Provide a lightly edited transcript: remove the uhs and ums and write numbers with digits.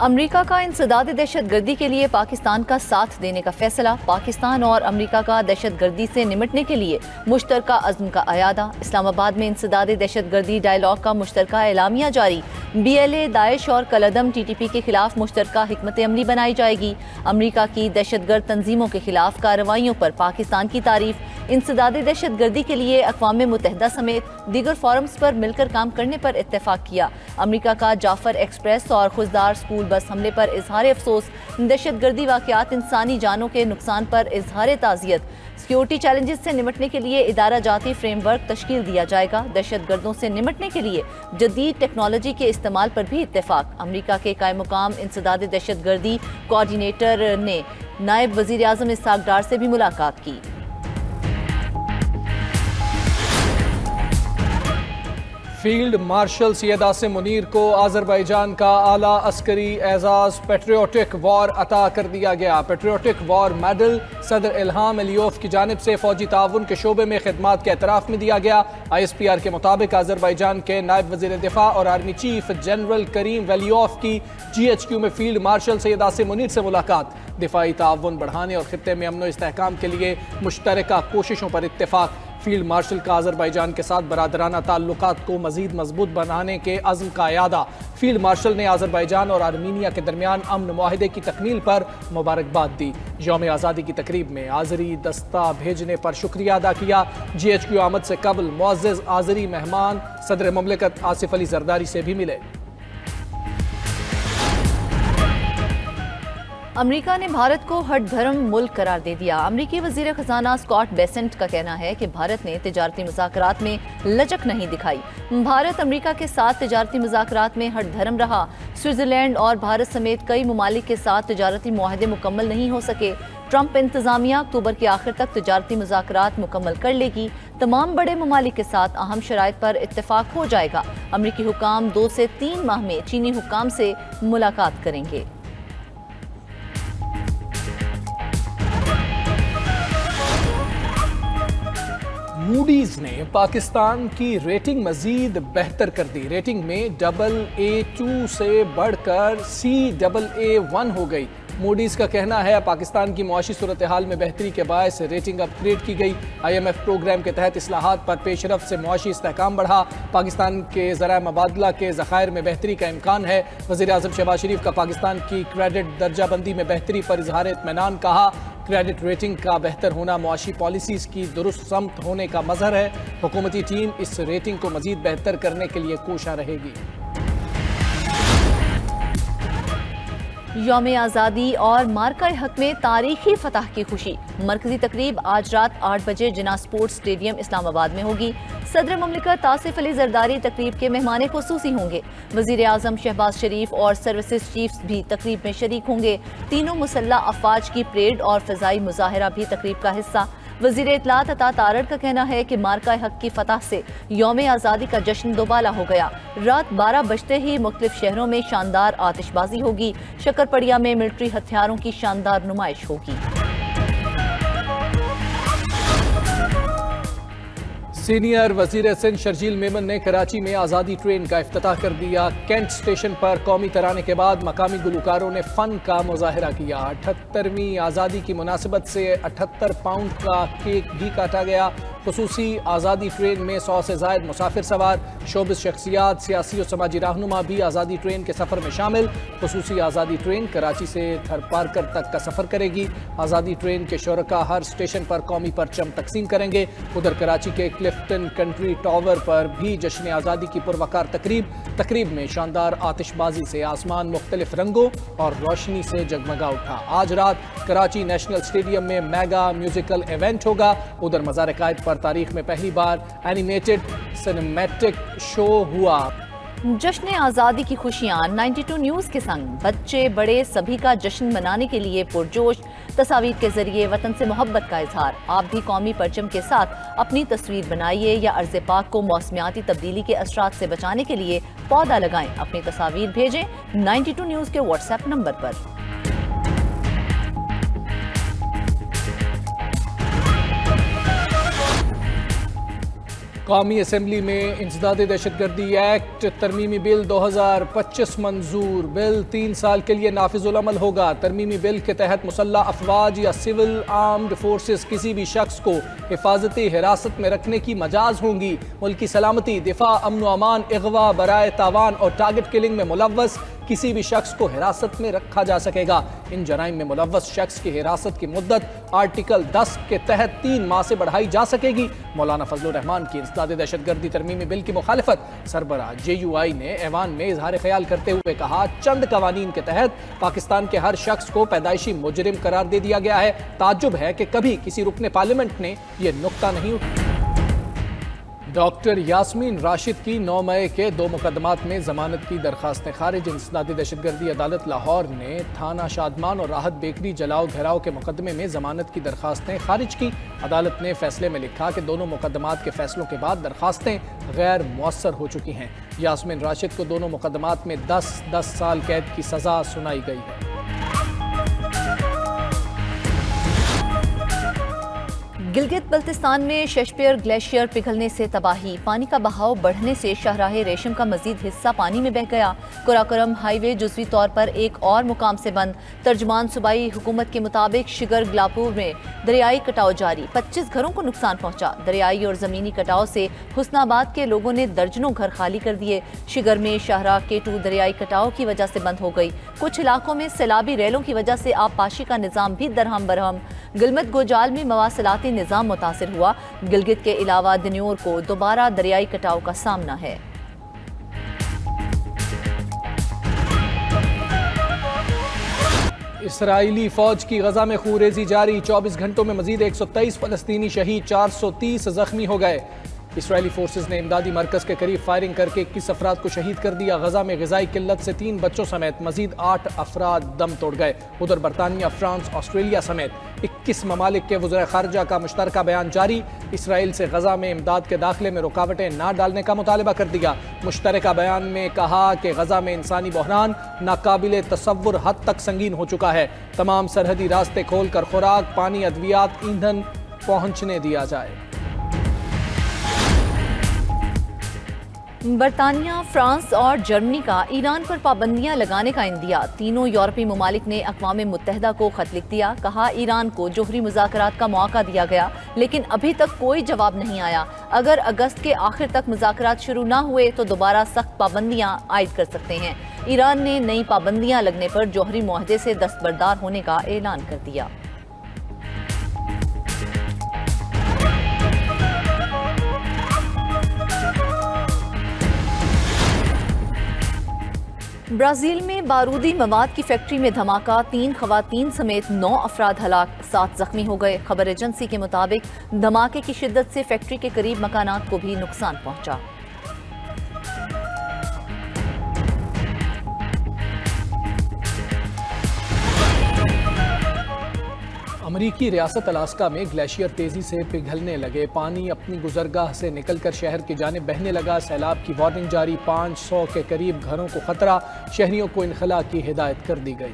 امریکہ کا انسداد دہشت گردی کے لیے پاکستان کا ساتھ دینے کا فیصلہ، پاکستان اور امریکہ کا دہشت گردی سے نمٹنے کے لیے مشترکہ عزم کا اعادہ، اسلام آباد میں انسداد دہشت گردی ڈائیلاگ کا مشترکہ اعلامیہ جاری، بی ایل اے، داعش اور کالعدم ٹی ٹی پی کے خلاف مشترکہ حکمت عملی بنائی جائے گی، امریکہ کی دہشت گرد تنظیموں کے خلاف کارروائیوں پر پاکستان کی تعریف، انسداد دہشت گردی کے لیے اقوام متحدہ سمیت دیگر فورمز پر مل کر کام کرنے پر اتفاق کیا، امریکہ کا جعفر ایکسپریس اور خضدار اسکول بس حملے پر اظہار افسوس، دہشت گردی واقعات انسانی جانوں کے نقصان پر اظہار تعزیت، سیکیورٹی چیلنجز سے نمٹنے کے لیے ادارہ جاتی فریم ورک تشکیل دیا جائے گا، دہشت گردوں سے نمٹنے کے لیے جدید ٹیکنالوجی کے استعمال پر بھی اتفاق، امریکہ کے قائم مقام انسداد دہشت گردی کوآرڈینیٹر نے نائب وزیر اعظم اسحاق ڈار سے بھی ملاقات کی۔ فیلڈ مارشل سید عاصم منیر کو آذربائیجان کا اعلیٰ عسکری اعزاز پیٹریوٹک وار عطا کر دیا گیا۔ پیٹریوٹک وار میڈل صدر الہام علیوف کی جانب سے فوجی تعاون کے شعبے میں خدمات کے اعتراف میں دیا گیا۔ آئی ایس پی آر کے مطابق آذربائیجان کے نائب وزیر دفاع اور آرمی چیف جنرل کریم ویلیوف کی جی ایچ کیو میں فیلڈ مارشل سید عاصم منیر سے ملاقات، دفاعی تعاون بڑھانے اور خطے میں امن و استحکام کے لیے مشترکہ کوششوں پر اتفاق۔ فیلڈ مارشل کا آذربائیجان کے ساتھ برادرانہ تعلقات کو مزید مضبوط بنانے کے عزم کا اعادہ، فیلڈ مارشل نے آذربائیجان اور آرمینیا کے درمیان امن معاہدے کی تکمیل پر مبارکباد دی، یوم آزادی کی تقریب میں آذری دستہ بھیجنے پر شکریہ ادا کیا۔ جی ایچ کیو آمد سے قبل معزز آذری مہمان صدر مملکت آصف علی زرداری سے بھی ملے۔ امریکہ نے بھارت کو ہٹ دھرم ملک قرار دے دیا، امریکی وزیر خزانہ اسکاٹ بیسنٹ کا کہنا ہے کہ بھارت نے تجارتی مذاکرات میں لچک نہیں دکھائی، بھارت امریکہ کے ساتھ تجارتی مذاکرات میں ہٹ دھرم رہا، سوئٹزرلینڈ اور بھارت سمیت کئی ممالک کے ساتھ تجارتی معاہدے مکمل نہیں ہو سکے، ٹرمپ انتظامیہ اکتوبر کے آخر تک تجارتی مذاکرات مکمل کر لے گی، تمام بڑے ممالک کے ساتھ اہم شرائط پر اتفاق ہو جائے گا، امریکی حکام 2 سے 3 ماہ میں چینی حکام سے ملاقات کریں گے۔ موڈیز نے پاکستان کی ریٹنگ مزید بہتر کر دی، ریٹنگ میں AA2 سے بڑھ کر CAA1 ہو گئی۔ موڈیز کا کہنا ہے پاکستان کی معاشی صورتحال میں بہتری کے باعث ریٹنگ اپ گریڈ کی گئی، IMF پروگرام کے تحت اصلاحات پر پیش رفت سے معاشی استحکام بڑھا، پاکستان کے ذرائع مبادلہ کے ذخائر میں بہتری کا امکان ہے، وزیر اعظم شہباز شریف کا پاکستان کی کریڈٹ درجہ بندی میں بہتری پر اظہار اطمینان، کہا کریڈٹ ریٹنگ کا بہتر ہونا معاشی پالیسیز کی درست سمت ہونے کا مظہر ہے، حکومتی ٹیم اس ریٹنگ کو مزید بہتر کرنے کے لیے کوشاں رہے گی۔ یوم آزادی اور مارکہ حق میں تاریخی فتح کی خوشی، مرکزی تقریب آج رات 8 بجے جناح سپورٹس اسٹیڈیم اسلام آباد میں ہوگی، صدر مملکت آصف علی زرداری تقریب کے مہمان خصوصی ہوں گے، وزیر اعظم شہباز شریف اور سروسز چیفز بھی تقریب میں شریک ہوں گے، تینوں مسلح افواج کی پریڈ اور فضائی مظاہرہ بھی تقریب کا حصہ۔ وزیر اطلاعات عطا تارڑ کا کہنا ہے کہ مارکہ حق کی فتح سے یوم آزادی کا جشن دوبالا ہو گیا، رات 12 بجتے ہی مختلف شہروں میں شاندار آتش بازی ہوگی، شکرپڑیا میں ملٹری ہتھیاروں کی شاندار نمائش ہوگی۔ سینئر وزیر سندھ شرجیل میمن نے کراچی میں آزادی ٹرین کا افتتاح کر دیا، کینٹ اسٹیشن پر قومی ترانے کے بعد مقامی گلوکاروں نے فن کا مظاہرہ کیا، 78ویں آزادی کی مناسبت سے 78 پاؤنڈ کا کیک بھی کاٹا گیا، خصوصی آزادی ٹرین میں 100 سے زائد مسافر سوار، شوبز شخصیات، سیاسی و سماجی رہنما بھی آزادی ٹرین کے سفر میں شامل، خصوصی آزادی ٹرین کراچی سے تھر پارکر تک کا سفر کرے گی، آزادی ٹرین کے شرکاء ہر اسٹیشن پر قومی پرچم تقسیم کریں گے، ادھر کراچی کے کلفٹن کنٹری ٹاور پر بھی جشن آزادی کی پروقار تقریب میں شاندار آتش بازی سے آسمان مختلف رنگوں اور روشنی سے جگمگا اٹھا۔ آج رات کراچی نیشنل اسٹیڈیم میں میگا میوزیکل ایونٹ ہوگا، ادھر مزار قائد پر تاریخ میں پہلی بار اینیمیٹڈ سنیمیٹک شو ہوا۔ جشن آزادی کی خوشیاں 92 نیوز کے سنگ، بچے بڑے سبھی کا جشن منانے کے لیے پرجوش، تصاویر کے ذریعے وطن سے محبت کا اظہار، آپ بھی قومی پرچم کے ساتھ اپنی تصویر بنائیے یا ارض پاک کو موسمیاتی تبدیلی کے اثرات سے بچانے کے لیے پودا لگائیں، اپنی تصاویر بھیجیں 92 نیوز کے واٹس ایپ نمبر پر۔ قومی اسمبلی میں انسداد دہشت گردی ایکٹ ترمیمی بل 2025 منظور۔ بل 3 سال کے لیے نافذ العمل ہوگا۔ ترمیمی بل کے تحت مسلح افواج یا سول آرمڈ فورسز کسی بھی شخص کو حفاظتی حراست میں رکھنے کی مجاز ہوں گی۔ ملکی سلامتی، دفاع، امن و امان، اغوا، برائے تاوان اور ٹارگٹ کلنگ میں ملوث کسی بھی شخص کو حراست میں رکھا جا سکے گا۔ ان جرائم میں ملوث شخص کی حراست کی مدت آرٹیکل 10 کے تحت 3 ماہ سے بڑھائی جا سکے گی۔ مولانا فضل الرحمان کی انسداد دہشت گردی ترمیمی بل کی مخالفت سربراہ JUI نے ایوان میں اظہار خیال کرتے ہوئے کہا، چند قوانین کے تحت پاکستان کے ہر شخص کو پیدائشی مجرم قرار دے دیا گیا ہے۔ تعجب ہے کہ کبھی کسی رکن پارلیمنٹ نے یہ نکتہ نہیں اٹھایا۔ ڈاکٹر یاسمین راشد کی 9 مئی کے 2 مقدمات میں ضمانت کی درخواستیں خارج۔ انسداد دہشت گردی عدالت لاہور نے تھانہ شادمان اور راحت بیکری جلاؤ گھیراؤ کے مقدمے میں ضمانت کی درخواستیں خارج کی۔ عدالت نے فیصلے میں لکھا کہ دونوں مقدمات کے فیصلوں کے بعد درخواستیں غیر مؤثر ہو چکی ہیں۔ یاسمین راشد کو دونوں مقدمات میں 10 سال قید کی سزا سنائی گئی ہے۔ گلگت بلتستان میں شیشپیر گلیشیئر پگھلنے سے تباہی، پانی کا بہاؤ بڑھنے سے شاہراہ ریشم کا مزید حصہ پانی میں بہہ گیا۔ قراقرم ہائی وے جزوی طور پر ایک اور مقام سے بند۔ ترجمان صوبائی حکومت کے مطابق شگر گلاپور میں دریائی کٹاؤ جاری، 25 گھروں کو نقصان پہنچا۔ دریائی اور زمینی کٹاؤ سے حسن آباد کے لوگوں نے درجنوں گھر خالی کر دیے۔ شگر میں شاہراہ K2 دریائی کٹاؤ کی وجہ سے بند ہو گئی۔ کچھ علاقوں میں سیلابی ریلوں کی وجہ سے آبپاشی کا نظام بھی درہم برہم۔ گلمت گوجال میں مواصلاتی نظام متاثر ہوا۔ گلگت کے علاوہ دنیور کو دوبارہ دریائی کٹاؤ کا سامنا ہے۔ اسرائیلی فوج کی غزہ میں خونریزی جاری، 24 گھنٹوں میں مزید 123 فلسطینی شہید، 430 زخمی ہو گئے۔ اسرائیلی فورسز نے امدادی مرکز کے قریب فائرنگ کر کے 21 افراد کو شہید کر دیا۔ غزہ میں غذائی قلت سے 3 بچوں سمیت مزید 8 افراد دم توڑ گئے۔ ادھر برطانیہ، فرانس، آسٹریلیا سمیت 21 ممالک کے وزرائے خارجہ کا مشترکہ بیان جاری۔ اسرائیل سے غزہ میں امداد کے داخلے میں رکاوٹیں نہ ڈالنے کا مطالبہ کر دیا۔ مشترکہ بیان میں کہا کہ غزہ میں انسانی بحران ناقابل تصور حد تک سنگین ہو چکا ہے۔ تمام سرحدی راستے کھول کر خوراک، پانی، ادویات، ایندھن پہنچنے دیا جائے۔ برطانیہ، فرانس اور جرمنی کا ایران پر پابندیاں لگانے کا اندیا۔ تینوں یورپی ممالک نے اقوام متحدہ کو خط لکھ دیا، کہا ایران کو جوہری مذاکرات کا موقع دیا گیا لیکن ابھی تک کوئی جواب نہیں آیا۔ اگر اگست کے آخر تک مذاکرات شروع نہ ہوئے تو دوبارہ سخت پابندیاں عائد کر سکتے ہیں۔ ایران نے نئی پابندیاں لگنے پر جوہری معاہدے سے دستبردار ہونے کا اعلان کر دیا۔ برازیل میں بارودی مواد کی فیکٹری میں دھماکہ، 3 خواتین سمیت 9 افراد ہلاک، 7 زخمی ہو گئے۔ خبر ایجنسی کے مطابق دھماکے کی شدت سے فیکٹری کے قریب مکانات کو بھی نقصان پہنچا۔ امریکی ریاست الاسکا میں گلیشیئر تیزی سے پگھلنے لگے، پانی اپنی گزرگاہ سے نکل کر شہر کی جانب بہنے لگا۔ سیلاب کی وارننگ جاری، 500 کے قریب گھروں کو خطرہ، شہریوں کو انخلاء کی ہدایت کر دی گئی۔